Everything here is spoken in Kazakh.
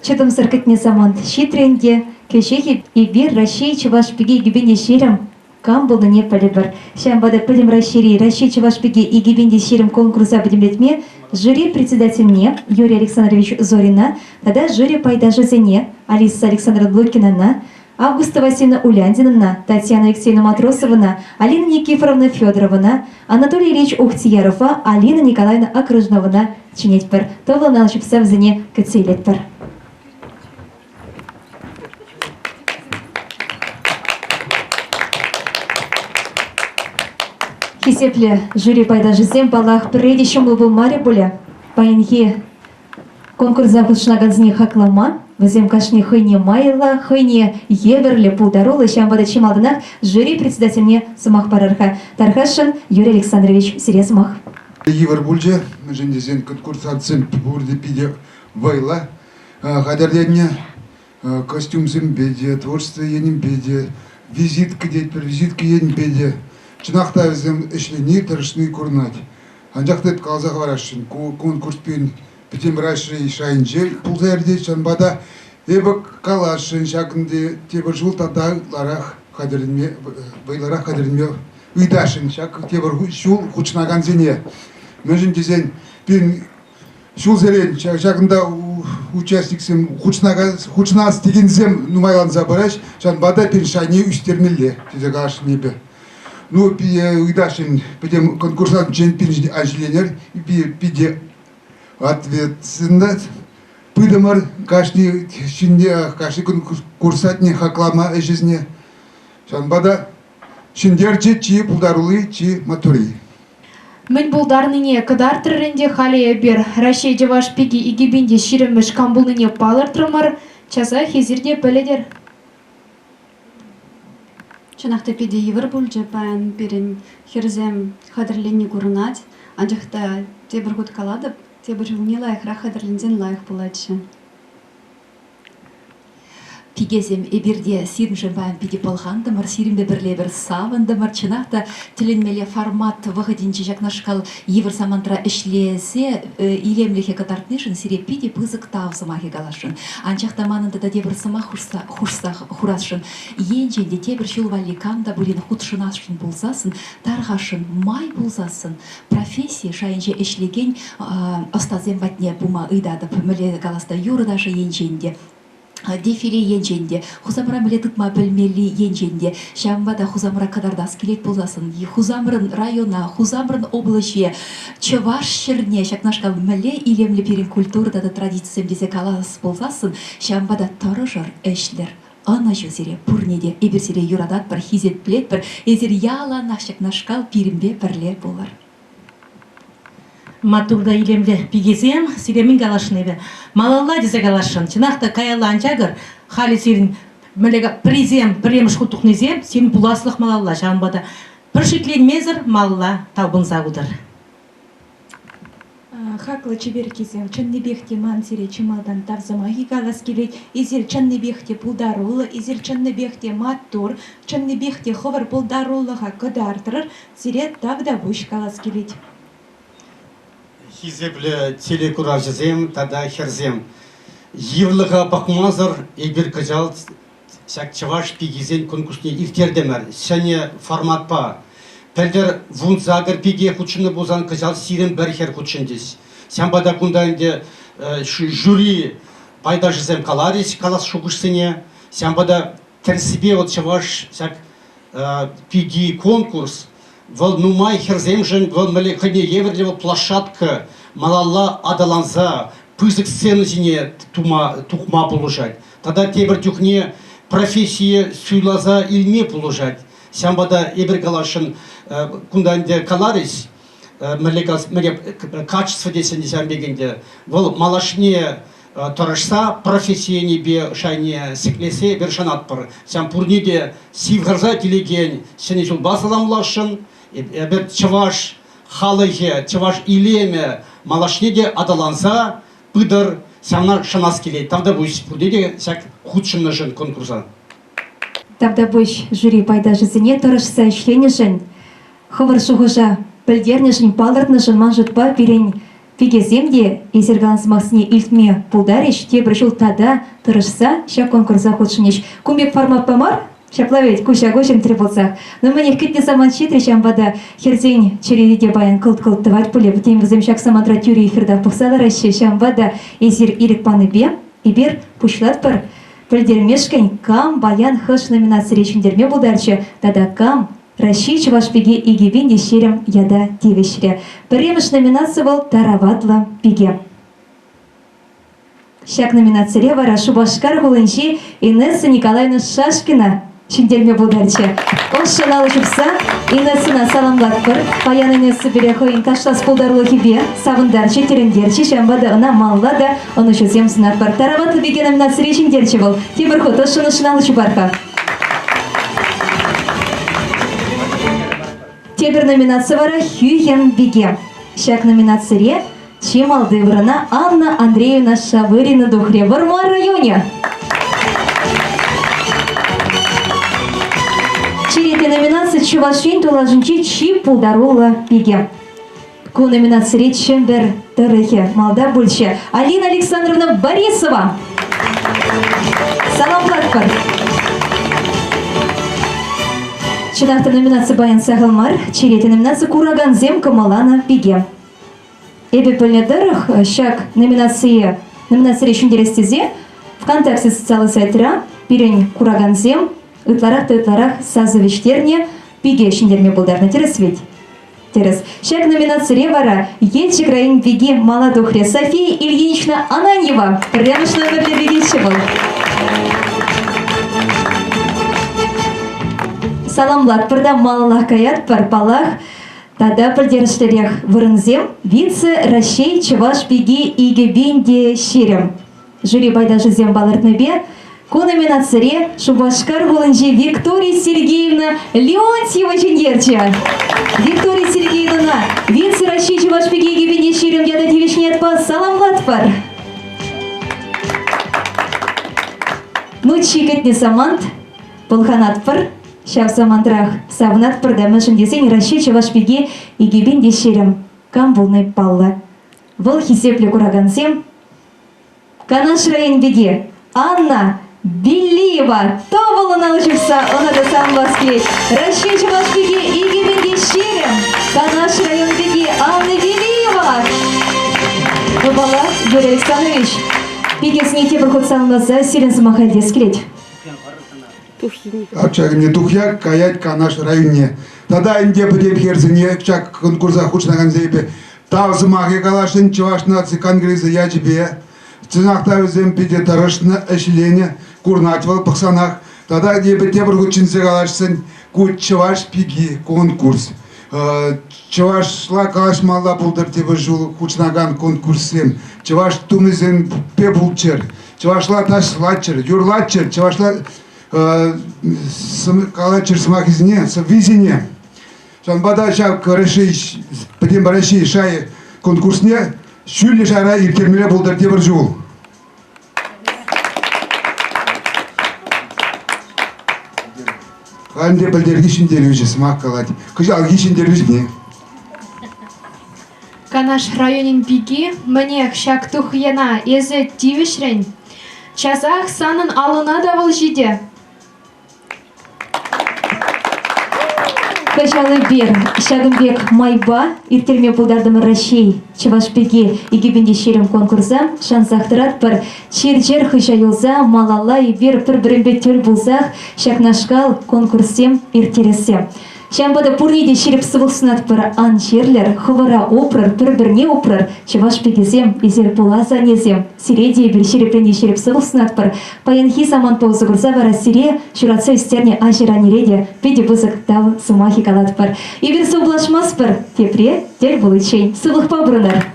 Чудом сыркытне заман щитренде, кешехи и бир Россия чеваш пиги гибенде щирем кам болды не палибір. Шамбада пілім расшири Россия чеваш пиги и гибенде щирем конкурса бедемлетме жюри председательне Юрий Александрович Зорина, тогда жюри пайда жизене Алиса Александра Блокинана, Августа Васильевна Уляндиновна, Татьяна Алексеевна Матросовна, Алина Никифоровна Федоровна, Анатолий Ильич Ухтиярова, Алина Николаевна Окружновна, чинетпер, товла налшипса в зене кацейлетпер. Хисепле жюри пайда жизем балах предищем был маре боля, паинхи конкурс запущенного з них хаклама, возем кашни хыйне майла, хыйне еверле пулдарола, шамбада чималдынах жюри председательне сумах парарха. Тархашин Юрий Александрович Серезмах. Евер бульже, жендезен конкурсантсен бурды пиде вайла, хадарденне костюмсем беде, творчество еним беде, визитка детпер, визитка еним беде. Чынақта өзім ішлене тұрышыны көрінат. Анжақты қалзақ варашын, конкурс пен бітем рашыры шайынжы, пұлзәрде шанбада ебік қалашын шақынды тебір жыл тадағыларақ қадірінме, байларақ қадірінме ұйдашын шақ тебір шул құчынаған зене. Мәжін дезен пен шул зерен шақында участниксем құчынас дегензем нұмайланза бараш, шанбада пен шайне үстермелі, тезе қалашын ебі. Ну, уйдашин, потом конкурсант чемпион ажленер, пиде ответственность. Пыдамар каждый шинде, каждый конкурсант не хаклама жизни. Шанбада шиндерчи чи пулдарулы чи матури. Мен булдарныне кадар тренде хале бер Россия деваш пиги и гибинде ширемеш камбулныне палар трамар часа хизирде пеледер. Чынақта пиде евер бульже паян берін херзем хадырленне көрінат, анжақта тебір ғуд каладып, тебір жылне лайықра хадырлензен лайық боладшы. Пигезем эбирде сирмжен баян пиде болғандымыр, сиримде бірле бір савындымыр, чынақта тілінмеле формат вғыдинче жақнашқал евір самантра ішлезе илемлехе катартнешін сире пиде пызык тавзымахе галашын. Анчақта манында да дебір сыма хурасшын, енженде тебір шылвали камда бұлін худшынашын болзасын, тарғашын май болзасын, профессия шайынже ішлеген остазем ватне бума ыдадып, мүле галаста юрыдашы енженде. Дефиле енженде, хузамра міле тұтма білмелі енженде, шамбада хузамра кадардас келет боласын, хузамрын района, хузамрын облаче, чываш шырне, шакнашкал міле илемлі перен культурда да традициям дезе калас боласын, шамбада тарыжыр әшлер. Ана жөзере пурнеде, еберсере юрадат бір хизет плет бір, езер ялана шакнашкал пирімбе бірлер болар. Матурда илемде пигезем, сиремин галашневе. Малалла дезе галашын. Чынақта каялан жагыр, хали сирин мелега призем, премш хутухнезем, сирин пуласлық малалла жанбада. Піршіклен мезір малалла таубын загудыр. Хакла чеберкизем, чаннебехте мансире чималдан тавзамаги галас келет, изер чаннебехте пулдарулы, изер чаннебехте маттур, чаннебехте ховар пулдарулыға кыдартырыр, сире тавда буш галас келет. Хизебле телекуражызем, тада херзем. Евлыға бақмазыр, ебір кыжал, сәк чываш пигизен конкурсне иртердемер. Сәне формат па. Пәлдер вунзагыр пиге хучыны бозан кыжал сирен бәрхер хучындес. Сән бада күндаенде жюри пайда жизем каларис, калас шугышсыне. Сән бада терсибе от чываш сәк пиги конкурс. Вол нумай херземжен, вол мәлекіне еверлево площадка, малалла адаланза, пызык сцены зіне тухма положать. Тогда тебір тюхне профессия суйлаза илме положать. Сямбада ебір калашын кунданде каларис, мәлек качество десен десен бегенде, вол малашне тарашса профессия небе шайне секлесе бір шанат бар. Сям пурниде сивгарза телеген, сене жыл басаламлашын, бір чываш халыхе, чываш илеме, малашнеде адаланса, пыдыр, сямна шанас келет. Тавда бұйс пурдеде сәк худшынны жын конкурса. Тавда бұйш жюри пайда жизіне тұрышса ішлене жын, хывыр шуғыжа, білдерне жын палыртны жын манжытпа берен Пигеземде изерганс максне илтме пулдарич те пришел тада тырышса ща конкурса худшнич. Кумек формат помар? Шаплавить куча гошем требовцах. Но мы не китне саман читри бада херзень череде баян кылт тварь пуле бутем вземшак самандра тюри эфирда пухсала расще бада изер ирик паны бе ибер пушлат пар пөлдермешкань кам баян хыш номинация речендерме булдарчы тада кам Рашич вашпиге игибин дещерем яда тивешре. Премыш номинация был тараватла пиге. Шак номинация вара Шубашкар Гулынчи Инесса Николаевна Шашкина. Шиндерме бударчы. Он шалал жупса Инессына саламлатпыр. Паян Инесса берехойын ташлас пулдарлы хибе. Савындарчы терендерчи шамбада она маллада. Он еще зем сынатпыр. Тараватла пиге номинация речендерчи был. Тимырхот ошыны шыналы чубарха. Теперь номинация вара Хюген Биге. Шак номинация Чемалды врана Анна Андреевна Шавырина Духре в Армар районе. Черети номинация Чувашин Тулажинчи Чи Пулдарула Биге. Ку номинация Чембер Тарыхе Малда Бульче Алина Александровна Борисова. Салам Платпар. Чинахта номинация Баян Сахалмар, черети номинация Кураган Земка Малана Пиге. Эбе пыльнедырых, щак номинация речендерестезе, ВКонтакте социальный сайтра, пирень Кураган Зем, ытларах сазовичтерне, Пиге шендерме булдарны терес ведь. Терес. Щак номинация ревара, Ельчик район Пиге Маладухре София Ильинична Ананьева, прямыш номер для Бегищева. Саламлат пырда малалах каят парпалах, тада пылдерштерех вырынзем, вице Рашей Чеваш Пиги Игебинде Ширем. Жюри байдажы зем балыртныбе, ку номинацире Шубашкар Гулынжи Виктория Сергеевна Леонтьева Чендерча. Виктория Сергеевна, вице Рашей Чеваш Пиги Игебинде Ширем, яда девичнетпа, саламлат пар. Ну чикать не самант, полханат пар. Шав самантрах савнат продамышын десен Рашей Чеваш Пиги Игибин дешерем кам волны палла. Выл хисепле курагансем. Канаш район Биге Анна Белиева. То было научился, он это сам воскрес. Рашей Чеваш Пиги Игибин дешерем. Канаш район Биге Анна Белиева. Выбала Юрий Александрович. Пиги снете проход самлаза сирен самахальде скелеть. Акчагне тухяк каять канаш районе. Тада инде подеп херзине чак конкурса хучнаган зейбе. Тавзы махе калашын Чуваш нации конгресса ячбе. Цинахта үзем пиде тарышны эшлене курнатвал пахсанах. Тада дебе тебр хучинсе калашсын кут Чуваш Пиги конкурс. Чувашла калаш мала булдыр тебе жул хучнаган конкурсем. Чуваш тумызен пебулчер. Чувашла ташлачер, юрлачер, Чувашла калачер смахизне, визине. Шанбада шак реши, потом реши шай конкурсне, шули шара и термиля булдар тебр жул. Ханде балдер гишин дервичи смак калать. Кыжал гишин дервичне. Канаш районин Пиги, мне шак тухьяна езе тивишрень. Часах санын алына давыл жиде. Качалы бер, Шагымбек Майба, иртерме пулдардымы Рашей, Чеваш Пиги Игибинде Шерем конкурса, шансақтырат пар чер-чер хыша юлза, малала и бер пір-бірінбе төл булзах, шакнашкал конкурсем иртересем. Шамбада пурниде шереп сывылсынат пар ан черлер, хывара опрар, пір-бірне опрар, Чеваш Пигизем, изер пуласа незем, сиреде бір шереплене шереп сывылсынат пар, паянхи саман ползы гурса вара сире, шуратса истерне ажира нереде, педе бызык тав сумахи калат пар. И бір сублашмас пар, тепре, тель булычей, сывых пабрынар.